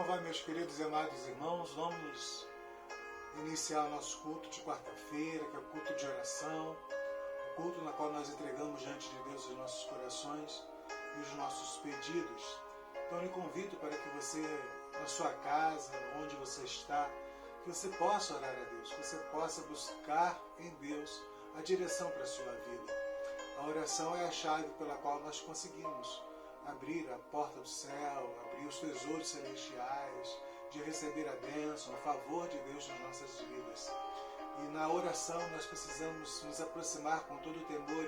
Como vai, meus queridos e amados irmãos? Vamos iniciar o nosso culto de quarta-feira, que é o culto de oração, o culto na qual nós entregamos diante de Deus os nossos corações e os nossos pedidos. Então eu lhe convido para que você, na sua casa, onde você está, que você possa orar a Deus, que você possa buscar em Deus a direção para a sua vida. A oração é a chave pela qual nós conseguimos abrir a porta do céu, abrir os tesouros celestiais, de receber a bênção, o favor de Deus nas nossas vidas. E na oração nós precisamos nos aproximar com todo temor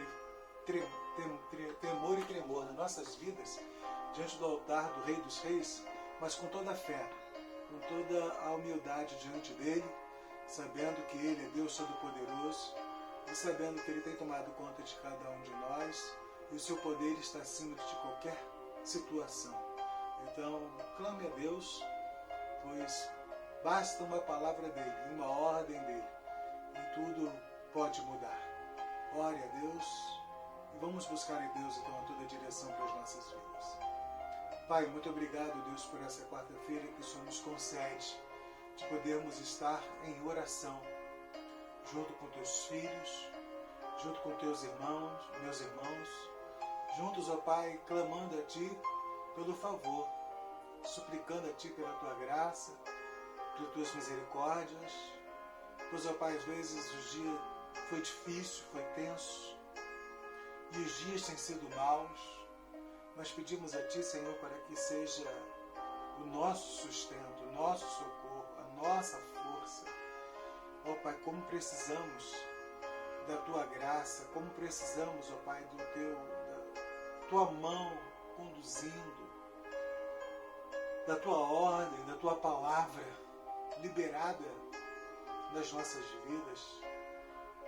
e tremor nas nossas vidas, diante do altar do Rei dos Reis, mas com toda a fé, com toda a humildade diante dele, sabendo que ele é Deus Todo-Poderoso e sabendo que ele tem tomado conta de cada um de nós e o seu poder está acima de qualquer situação. Então, clame a Deus, pois basta uma palavra dele, uma ordem dele, e tudo pode mudar. Ore a Deus e vamos buscar em Deus então a toda a direção para as nossas vidas. Pai, muito obrigado, Deus, por essa quarta-feira que o Senhor nos concede de podermos estar em oração, junto com teus filhos, junto com teus irmãos, meus irmãos, juntos, ó Pai, clamando a Ti pelo favor, suplicando a Ti pela Tua graça, pelas Tuas misericórdias, pois, ó Pai, às vezes o dia foi difícil, foi tenso, e os dias têm sido maus, mas pedimos a Ti, Senhor, para que seja o nosso sustento, o nosso socorro, a nossa força. Ó Pai, como precisamos da Tua graça, como precisamos, ó Pai, da Tua mão conduzindo, da Tua ordem, da Tua palavra liberada nas nossas vidas.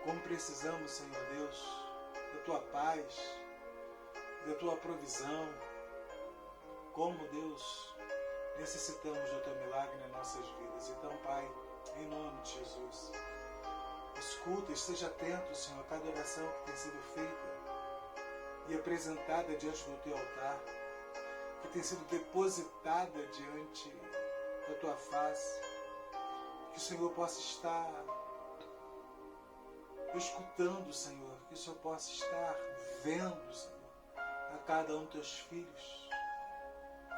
Como precisamos, Senhor Deus, da Tua paz, da Tua provisão. Como, Deus, necessitamos do Teu milagre nas nossas vidas. Então, Pai, em nome de Jesus, escuta, esteja atento, Senhor, a cada oração que tem sido feita e apresentada diante do Teu altar, que tem sido depositada diante da Tua face, que o Senhor possa estar escutando, Senhor, que o Senhor possa estar vendo, Senhor, a cada um dos Teus filhos,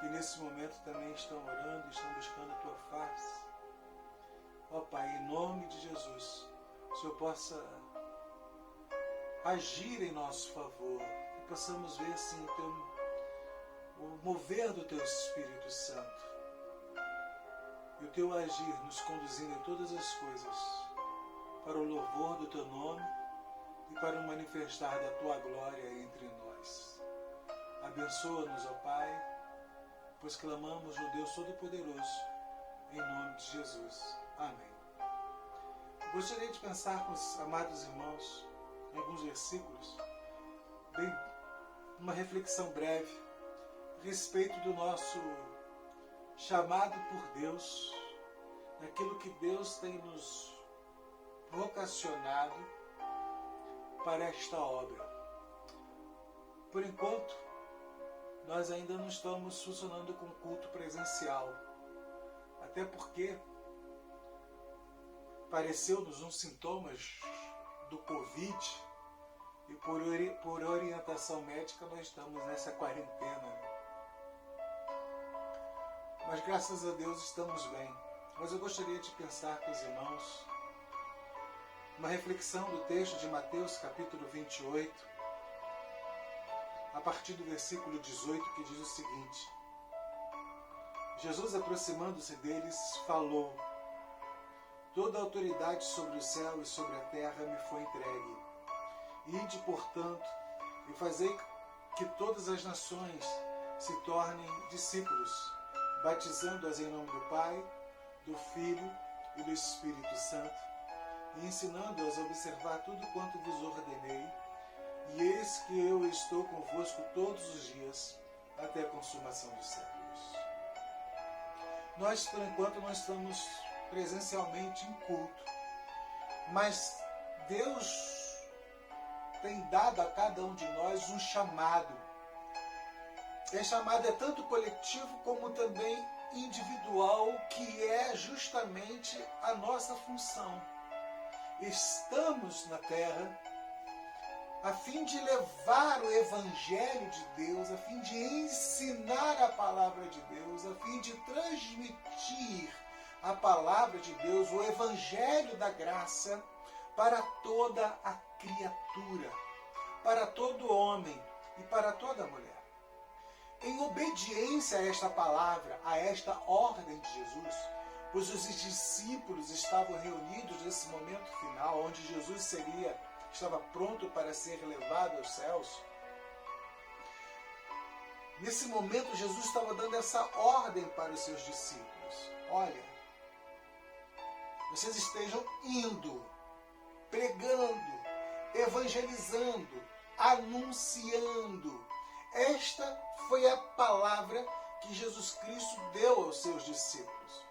que nesse momento também estão orando, estão buscando a Tua face. Ó Pai, em nome de Jesus, o Senhor possa agir em nosso favor, que possamos ver assim o mover do Teu Espírito Santo e o Teu agir nos conduzindo em todas as coisas para o louvor do Teu nome e para o manifestar da Tua glória entre nós. Abençoa-nos, ó Pai, pois clamamos no Deus Todo-Poderoso, em nome de Jesus. Amém. Gostaria de pensar com os amados irmãos em alguns versículos, bem, uma reflexão breve a respeito do nosso chamado por Deus, naquilo que Deus tem nos vocacionado para esta obra. Por enquanto, nós ainda não estamos funcionando com culto presencial, até porque pareceu-nos uns sintomas do Covid e por orientação médica nós estamos nessa quarentena. Mas graças a Deus estamos bem. Mas eu gostaria de pensar com os irmãos uma reflexão do texto de Mateus capítulo 28, a partir do versículo 18, que diz o seguinte: Jesus, aproximando-se deles, falou: toda a autoridade sobre o céu e sobre a terra me foi entregue. Ide, portanto, e fazei que todas as nações se tornem discípulos, batizando-as em nome do Pai, do Filho e do Espírito Santo, e ensinando-as a observar tudo quanto vos ordenei. E eis que eu estou convosco todos os dias, até a consumação dos séculos. Nós, por enquanto, não estamos presencialmente em culto, mas Deus tem dado a cada um de nós um chamado. Esse chamado é tanto coletivo como também individual que é justamente a nossa função. Estamos na Terra a fim de levar o Evangelho de Deus, a fim de ensinar a palavra de Deus, a fim de transmitir a palavra de Deus, o Evangelho da graça, para toda a criatura, para todo homem e para toda mulher. Em obediência a esta palavra, a esta ordem de Jesus, pois os discípulos estavam reunidos nesse momento final, onde Jesus estava pronto para ser levado aos céus. Nesse momento, Jesus estava dando essa ordem para os seus discípulos. Olha, vocês estejam indo, pregando, evangelizando, anunciando. Esta foi a palavra que Jesus Cristo deu aos seus discípulos.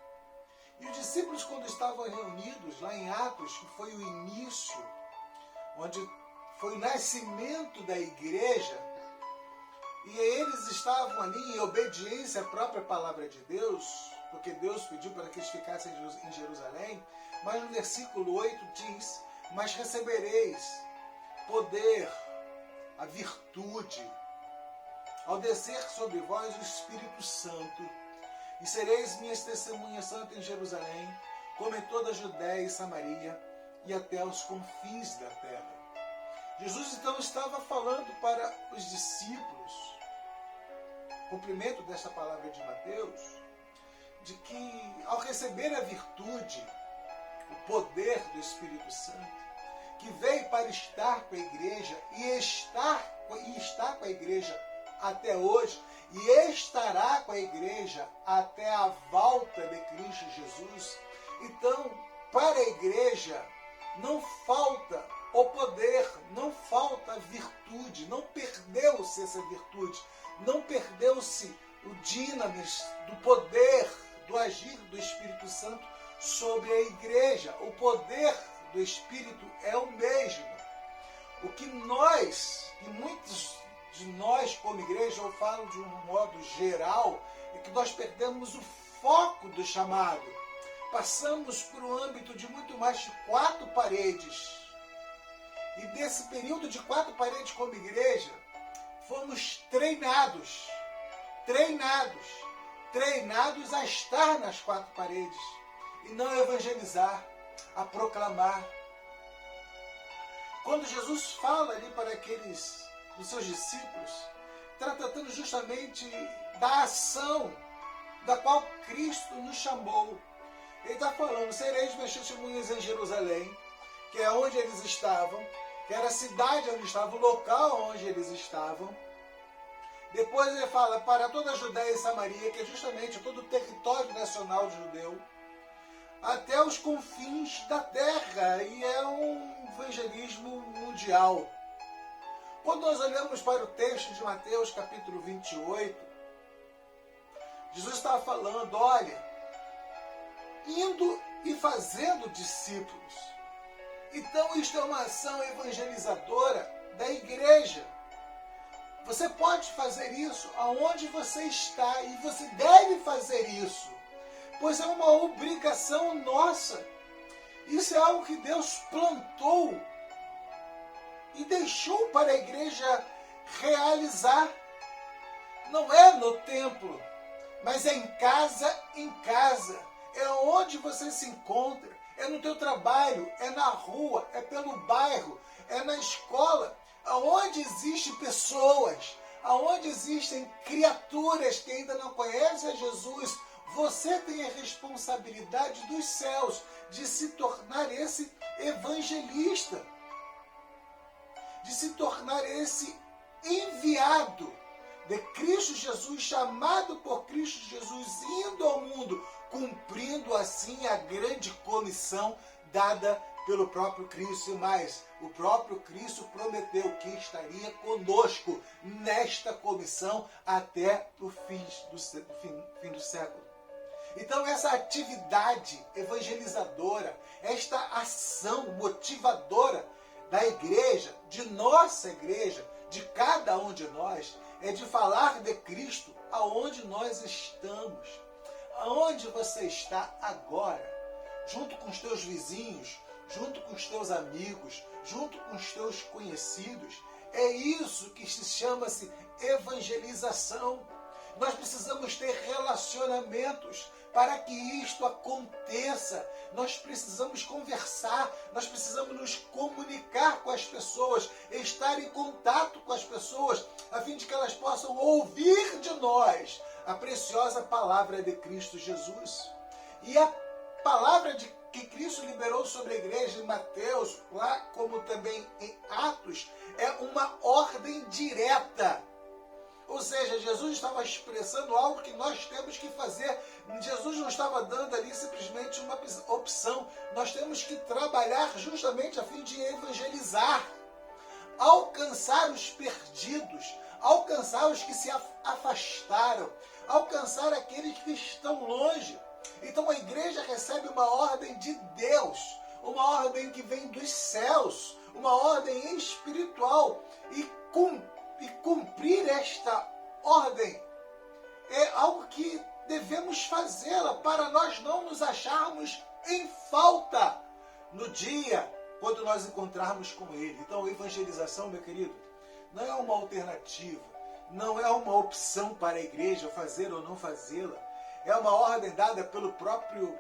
E os discípulos, quando estavam reunidos lá em Atos, que foi o início, onde foi o nascimento da igreja, e eles estavam ali em obediência à própria palavra de Deus, porque Deus pediu para que eles ficassem em Jerusalém, mas no versículo 8 diz: mas recebereis poder, a virtude, ao descer sobre vós o Espírito Santo, e sereis minhas testemunhas tanto em Jerusalém, como em toda a Judéia e Samaria, e até os confins da terra. Jesus então estava falando para os discípulos, cumprimento desta palavra de Mateus, de que ao receber a virtude, o poder do Espírito Santo, que veio para estar com a igreja e está com a igreja até hoje, e estará com a igreja até a volta de Cristo Jesus. Então, para a igreja, não falta o poder, não falta a virtude, não perdeu-se essa virtude, não perdeu-se o dinamis do poder, do agir do Espírito Santo sobre a igreja. O poder do Espírito é o mesmo. O que nós, e muitos de nós como igreja, eu falo de um modo geral, é que nós perdemos o foco do chamado. Passamos por um âmbito de muito mais de 4 paredes. E desse período de 4 paredes como igreja, fomos treinados a estar nas 4 paredes e não a evangelizar, a proclamar. Quando Jesus fala ali para aqueles dos seus discípulos, tratando justamente da ação da qual Cristo nos chamou. Ele está falando: sereis minhas testemunhas em Jerusalém, que é onde eles estavam, que era a cidade onde estavam, o local onde eles estavam. Depois ele fala para toda a Judéia e Samaria, que é justamente todo o território nacional judeu, até os confins da terra, e é um evangelismo mundial. Quando nós olhamos para o texto de Mateus, capítulo 28, Jesus estava falando: olha, indo e fazendo discípulos. Então isto é uma ação evangelizadora da igreja. Você pode fazer isso aonde você está, e você deve fazer isso, pois é uma obrigação nossa. Isso é algo que Deus plantou e deixou para a igreja realizar. Não é no templo, mas é em casa, é onde você se encontra, é no teu trabalho, é na rua, é pelo bairro, é na escola, aonde existem pessoas, aonde existem criaturas que ainda não conhecem a Jesus. Você tem a responsabilidade dos céus de se tornar esse evangelista, de se tornar esse enviado de Cristo Jesus, chamado por Cristo Jesus, indo ao mundo, cumprindo assim a grande comissão dada pelo próprio Cristo. E mais, o próprio Cristo prometeu que estaria conosco nesta comissão até o fim do século. Então essa atividade evangelizadora, esta ação motivadora da igreja, de nossa igreja, de cada um de nós, é de falar de Cristo aonde nós estamos, aonde você está agora, junto com os teus vizinhos, junto com os teus amigos, junto com os teus conhecidos. É isso que se chama-se evangelização. Nós precisamos ter relacionamentos para que isto aconteça. Nós precisamos conversar, nós precisamos nos comunicar com as pessoas, estar em contato com as pessoas, a fim de que elas possam ouvir de nós a preciosa palavra de Cristo Jesus. E a palavra que Cristo liberou sobre a igreja em Mateus, lá como também em Atos, é uma ordem direta. Ou seja, Jesus estava expressando algo que nós temos que fazer. Jesus não estava dando ali simplesmente uma opção. Nós temos que trabalhar justamente a fim de evangelizar, alcançar os perdidos, alcançar os que se afastaram, alcançar aqueles que estão longe. Então a igreja recebe uma ordem de Deus, uma ordem que vem dos céus, uma ordem espiritual. E cumprir esta ordem é algo que devemos fazê-la para nós não nos acharmos em falta no dia quando nós encontrarmos com Ele. Então a evangelização, meu querido, não é uma alternativa, não é uma opção para a igreja fazer ou não fazê-la. É uma ordem dada pelo próprio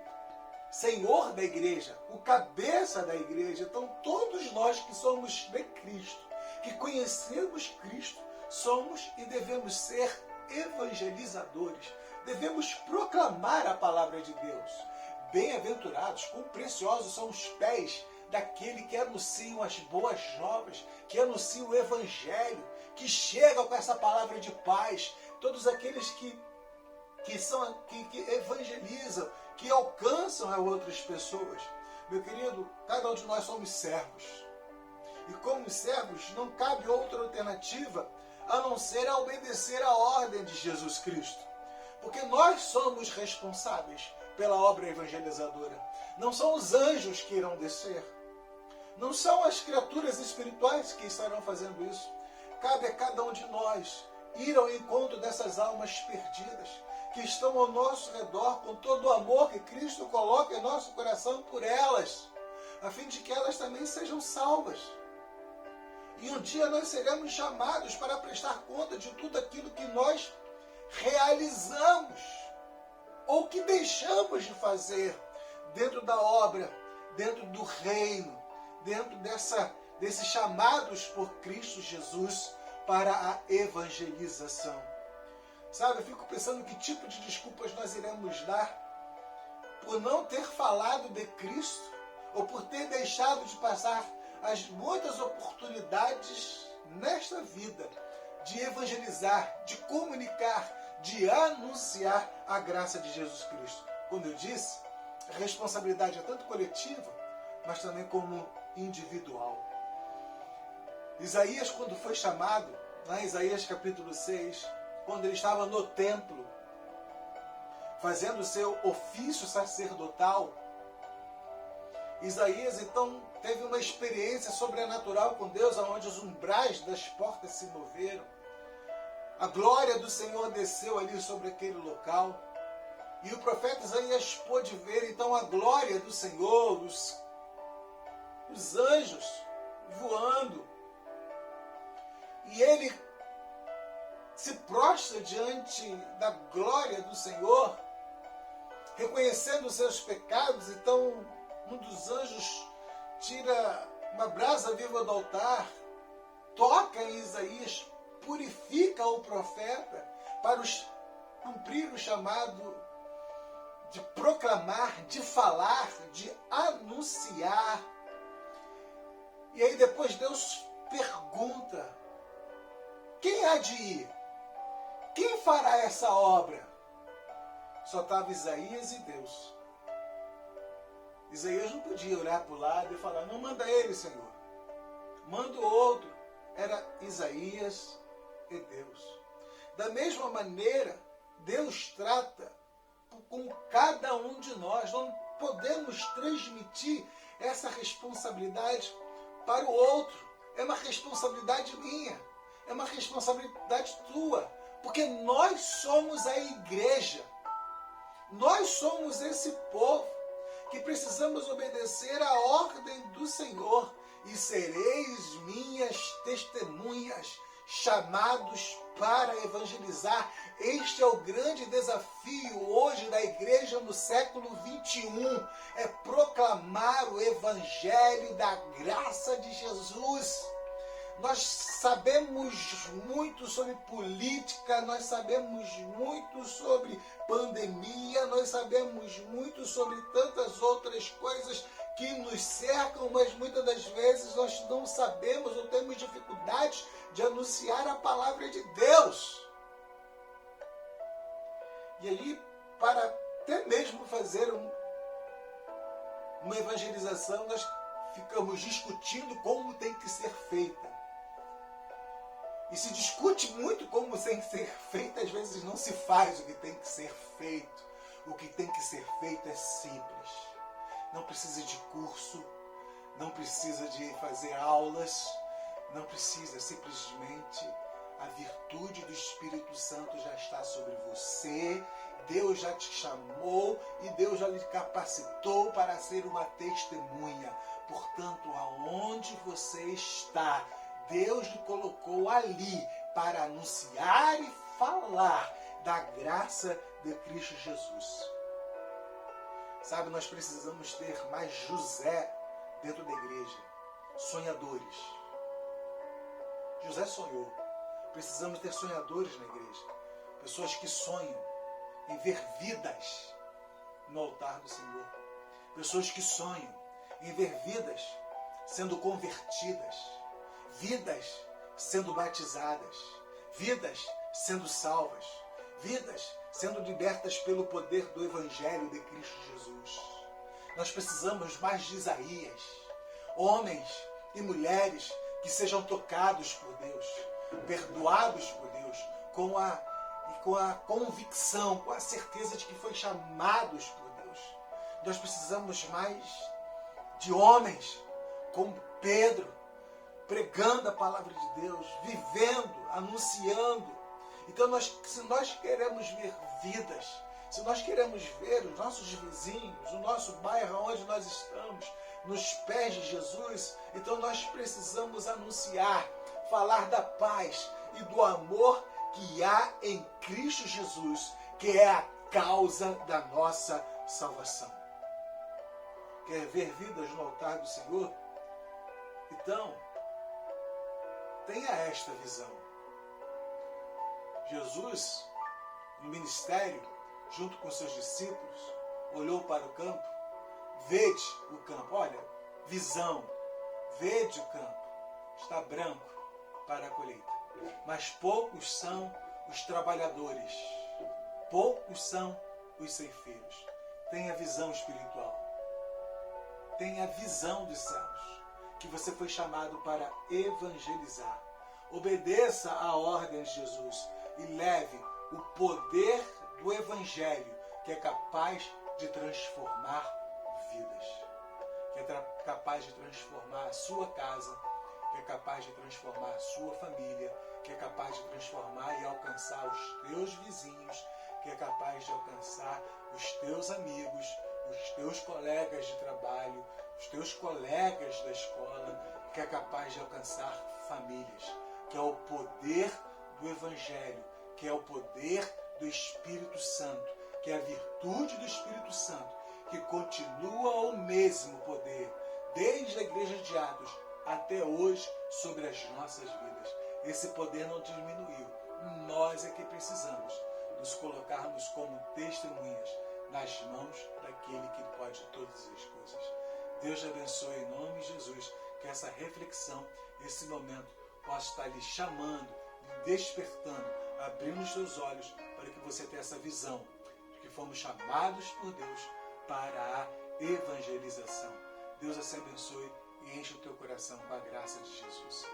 Senhor da igreja, o cabeça da igreja. Então todos nós que somos de Cristo, que conhecemos Cristo, somos e devemos ser evangelizadores. Devemos proclamar a palavra de Deus. Bem-aventurados, quão preciosos são os pés daquele que anunciam as boas novas, que anunciam o evangelho, que chegam com essa palavra de paz. Todos aqueles que evangelizam, que alcançam a outras pessoas. Meu querido, cada um de nós somos servos. E como servos, não cabe outra alternativa a não ser a obedecer a ordem de Jesus Cristo. Porque nós somos responsáveis pela obra evangelizadora. Não são os anjos que irão descer. Não são as criaturas espirituais que estarão fazendo isso. Cabe a cada um de nós ir ao encontro dessas almas perdidas, que estão ao nosso redor, com todo o amor que Cristo coloca em nosso coração por elas, a fim de que elas também sejam salvas. E um dia nós seremos chamados para prestar conta de tudo aquilo que nós realizamos ou que deixamos de fazer dentro da obra, dentro do reino, dentro desses chamados por Cristo Jesus para a evangelização. Sabe, eu fico pensando que tipo de desculpas nós iremos dar por não ter falado de Cristo ou por ter deixado de passar as muitas oportunidades nesta vida de evangelizar, de comunicar, de anunciar a graça de Jesus Cristo. Como eu disse, a responsabilidade é tanto coletiva, mas também como individual. Isaías, quando foi chamado, lá em Isaías capítulo 6, quando ele estava no templo, fazendo o seu ofício sacerdotal, Isaías então teve uma experiência sobrenatural com Deus, onde os umbrais das portas se moveram. A glória do Senhor desceu ali sobre aquele local. E o profeta Isaías pôde ver então a glória do Senhor, os anjos voando. E ele se prostra diante da glória do Senhor, reconhecendo os seus pecados. Então um dos anjos tira uma brasa viva do altar, toca em Isaías, purifica o profeta para cumprir o chamado de proclamar, de falar, de anunciar. E aí depois Deus pergunta: quem há de ir? Quem fará essa obra? Só estava Isaías e Deus. Isaías não podia olhar para o lado e falar: não, manda ele, Senhor. Manda o outro. Era Isaías e Deus. Da mesma maneira, Deus trata com cada um de nós. Não podemos transmitir essa responsabilidade para o outro. É uma responsabilidade minha. É uma responsabilidade tua. Porque nós somos a igreja. Nós somos esse povo que precisamos obedecer à ordem do Senhor. E sereis minhas testemunhas, chamados para evangelizar. Este é o grande desafio hoje da igreja no século 21. É proclamar o evangelho da graça de Jesus. Nós sabemos muito sobre política, nós sabemos muito sobre pandemia, nós sabemos muito sobre tantas outras coisas que nos cercam, mas muitas das vezes nós não sabemos ou temos dificuldades de anunciar a palavra de Deus. E aí, para até mesmo fazer uma evangelização, nós ficamos discutindo como tem que ser feita. E se discute muito como tem que ser feito, às vezes não se faz o que tem que ser feito. O que tem que ser feito é simples. Não precisa de curso, não precisa de fazer aulas, não precisa, simplesmente a virtude do Espírito Santo já está sobre você. Deus já te chamou e Deus já lhe capacitou para ser uma testemunha. Portanto, aonde você está, Deus lhe colocou ali para anunciar e falar da graça de Cristo Jesus. Sabe, nós precisamos ter mais José dentro da igreja. Sonhadores. José sonhou. Precisamos ter sonhadores na igreja. Pessoas que sonham em ver vidas no altar do Senhor. Pessoas que sonham em ver vidas sendo convertidas. Vidas sendo batizadas, vidas sendo salvas, vidas sendo libertas pelo poder do Evangelho de Cristo Jesus. Nós precisamos mais de Isaías, homens e mulheres que sejam tocados por Deus, perdoados por Deus, com a convicção, com a certeza de que foi chamados por Deus. Nós precisamos mais de homens como Pedro, pregando a palavra de Deus, vivendo, anunciando. Então, se nós queremos ver vidas, se nós queremos ver os nossos vizinhos, o nosso bairro onde nós estamos, nos pés de Jesus, então nós precisamos anunciar, falar da paz e do amor que há em Cristo Jesus, que é a causa da nossa salvação. Quer ver vidas no altar do Senhor? Então, tenha esta visão. Jesus, no ministério, junto com seus discípulos, olhou para o campo. Vede o campo. Olha, visão. Vede o campo. Está branco para a colheita. Mas poucos são os trabalhadores. Poucos são os ceifeiros. Tenha visão espiritual. Tenha a visão dos céus. Que você foi chamado para evangelizar. Obedeça à ordem de Jesus e leve o poder do Evangelho, que é capaz de transformar vidas, que é capaz de transformar a sua casa, que é capaz de transformar a sua família, que é capaz de transformar e alcançar os teus vizinhos, que é capaz de alcançar os teus amigos, os teus colegas de trabalho, os teus colegas da escola, que é capaz de alcançar famílias, que é o poder do Evangelho, que é o poder do Espírito Santo, que é a virtude do Espírito Santo, que continua o mesmo poder, desde a igreja de Atos até hoje, sobre as nossas vidas. Esse poder não diminuiu. Nós é que precisamos nos colocarmos como testemunhas nas mãos daquele que pode todas as coisas. Deus te abençoe em nome de Jesus, que essa reflexão, esse momento, possa estar lhe chamando, lhe despertando, abrindo os seus olhos para que você tenha essa visão de que fomos chamados por Deus para a evangelização. Deus assim abençoe e enche o teu coração com a graça de Jesus.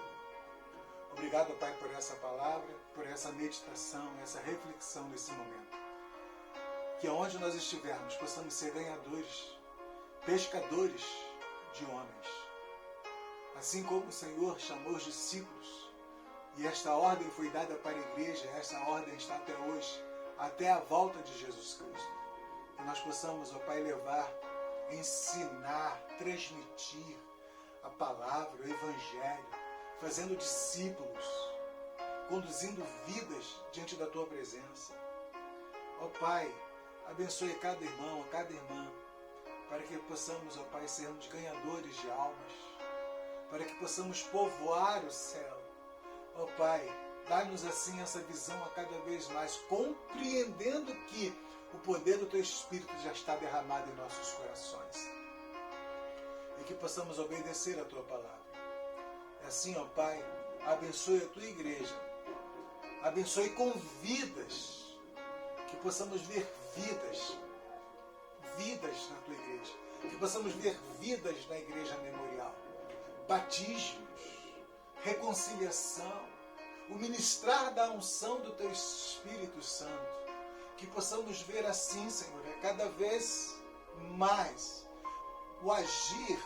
Obrigado, Pai, por essa palavra, por essa meditação, essa reflexão nesse momento. Que aonde nós estivermos possamos ser ganhadores, pescadores de homens. Assim como o Senhor chamou os discípulos, e esta ordem foi dada para a igreja, esta ordem está até hoje, até a volta de Jesus Cristo. nós possamos, ó Pai, levar, ensinar, transmitir a palavra, o Evangelho, fazendo discípulos, conduzindo vidas diante da Tua presença. Ó Pai, abençoe cada irmão, cada irmã, para que possamos, ó Pai, sermos ganhadores de almas, para que possamos povoar o céu. Ó Pai, dá-nos assim essa visão a cada vez mais, compreendendo que o poder do Teu Espírito já está derramado em nossos corações. E que possamos obedecer a Tua palavra. Assim, ó Pai, abençoe a Tua igreja. Abençoe com vidas. Que possamos ver vidas na Tua igreja. Que possamos ver vidas na igreja memorial. Batismos, reconciliação, o ministrar da unção do Teu Espírito Santo. Que possamos ver assim, Senhor, cada vez mais o agir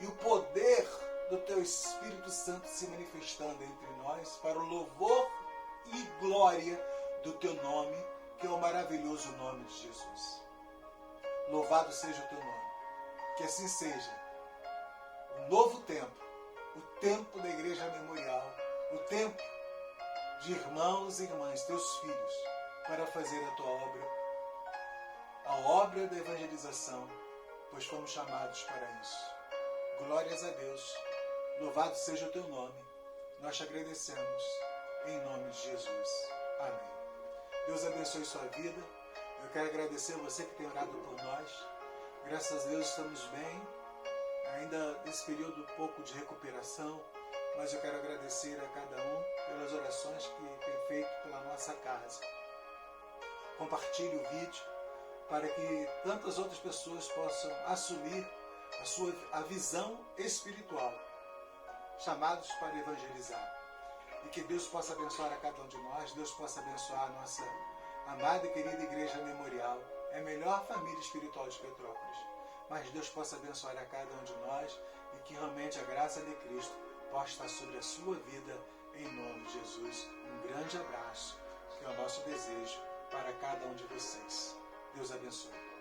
e o poder do Teu Espírito Santo se manifestando entre nós para o louvor e glória do Teu nome, que é o maravilhoso nome de Jesus. Louvado seja o Teu nome. Que assim seja. O novo tempo, o tempo da Igreja Memorial, o tempo de irmãos e irmãs, Teus filhos, para fazer a Tua obra, a obra da evangelização, pois fomos chamados para isso. Glórias a Deus. Louvado seja o Teu nome. Nós te agradecemos em nome de Jesus. Amém. Deus abençoe sua vida. Eu quero agradecer a você que tem orado por nós. Graças a Deus estamos bem. Ainda nesse período um pouco de recuperação, mas eu quero agradecer a cada um pelas orações que tem feito pela nossa casa. Compartilhe o vídeo para que tantas outras pessoas possam assumir a visão espiritual, chamados para evangelizar. E que Deus possa abençoar a cada um de nós, Deus possa abençoar a nossa amada e querida Igreja Memorial, é a melhor família espiritual de Petrópolis. Mas Deus possa abençoar a cada um de nós e que realmente a graça de Cristo possa estar sobre a sua vida, em nome de Jesus. Um grande abraço, que é o nosso desejo para cada um de vocês. Deus abençoe.